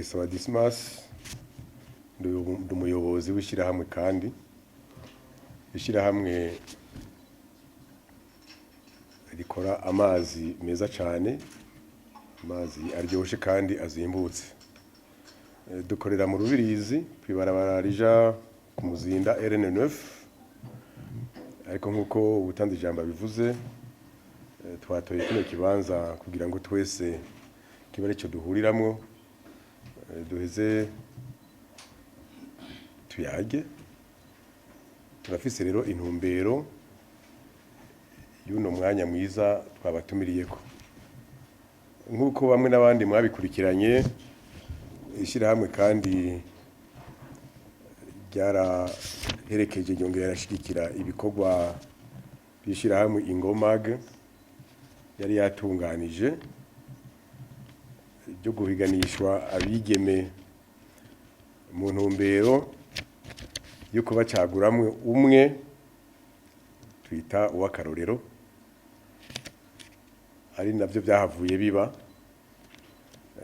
Ndayisaba Dismas ndi umuyobozi w'ishyirahamwe kandi ishyirahamwe rikora amazi meza cyane, amazi aryoshye kandi azimbutse. Dukorera mu Rubirizi kwibarabara rija ku Muzinda RN9, ariko nkuko ubutanzi ijambo bivuze twatoye kino kibanza kugira ngo twese kibare cyo duhuriramwo duheze tuyage. Turafise rero intumbero y'uno mwanya mwiza twabatumiriyeko, nkuko bamwe n'abandi mwabikurikiranye. Ishyirahamwe kandi ryaraherekeje nyongera yarashigikira ibikorwa by'ishyirahamwe Ingomag yari yatunganije byo guhiganishwa abigeme mu ntumbero yo kubacaguramwe umwe twita uw'akarorero, ari navyo byahavuye biba.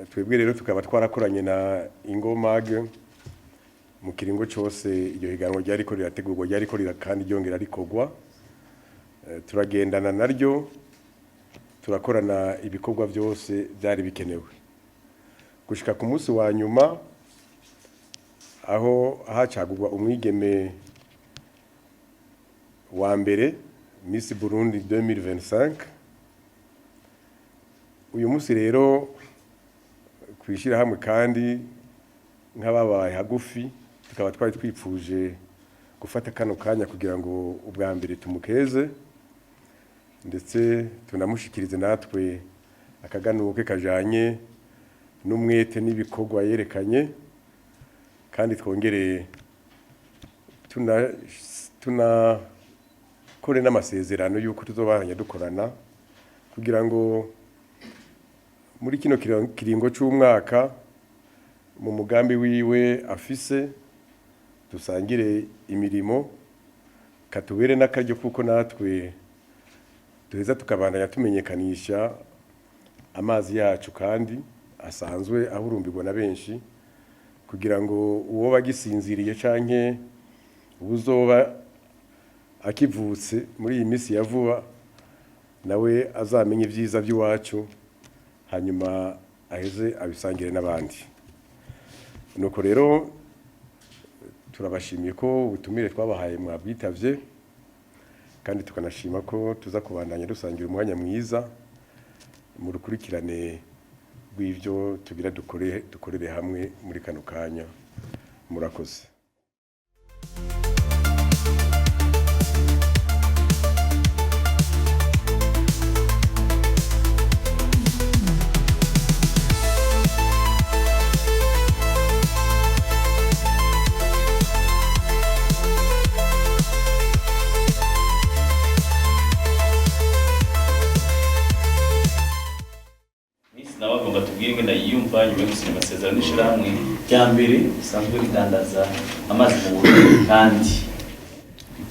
Twebwe rero tukaba twarakoranye na Ingomag mu kiringo cyose iryo higanwa ryari ko rirategurwa, ryari ko kandi ryongera rikorwa. Turagendana naryo, turakorana ibikorwa byose byari bikenewe gushika ku munsi wa nyuma aho hacagurwa umwigeme wa mbere Miss Burundi 2025. Uyu munsi rero kwishira hamwe kandi nk'ababaye hagufi tukaba twari twipfuje gufata kano kanya kugira ngo ubwa mbere tumukeze ndetse tunamushikirize natwe akaganuke kajanye n'umwete n'ibikorwa yerekanye, kandi twongereye kore n'amasezerano y'uko tuzobahanya dukorana kugira ngo muri kino kiringo cy'umwaka mu mugambi wiwe afise dusangire imirimo katubere n'akaryo kuko natwe duheza tukabandanya tumenyekanisha amazi yacu kandi asanzwe ahurumbirwa na benshi, kugira ngo uwo bagisinziriye canke ubuzoba akivutse muri iyi minsi ya vuba nawe azamenye ibyiza by'iwacu hanyuma aheze abisangire n'abandi. Nuko rero turabashimiye ko ubutumire twabahaye mwabwitavye, kandi tukanashima ko tuza kubandanya dusangira umwanya mwiza mu rukurikirane rw'ivyo tugira dukorere hamwe muri kano kanya. Murakoze. Nabagomba tubwire na yiyumva nyuma yo gusinya amasezerano n'ishyirahamwe rya mbere risanzwe ridandaza amazi mu Burundi. Kandi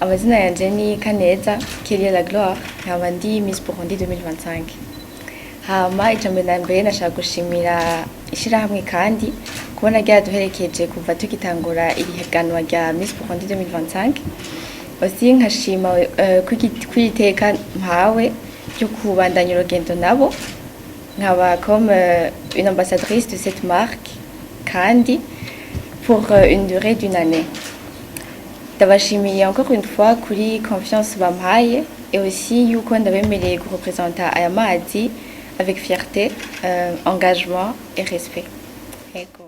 amazina yanje ni Kaneza Kelly la Gloire, nkaba ndi Miss Burundi 2025. Hama ijambo la mbere nashaka gushimira ishyirahamwe kandi kubona ryaduherekeje kuva tukitangura irihiganwa rya Miss Burundi 2025. Aussi nkashima kwiteka mpawe cyo kubandanya urugendo nabo nkaba comme une ambassadrice de cette marque kandi pour une durée d'une année. Ndabashimiye encore une fois kuri confiance bampaye et aussi yuko ndabemereye kurepresenta aya mazi avec fierté, engagement et respect. Ego.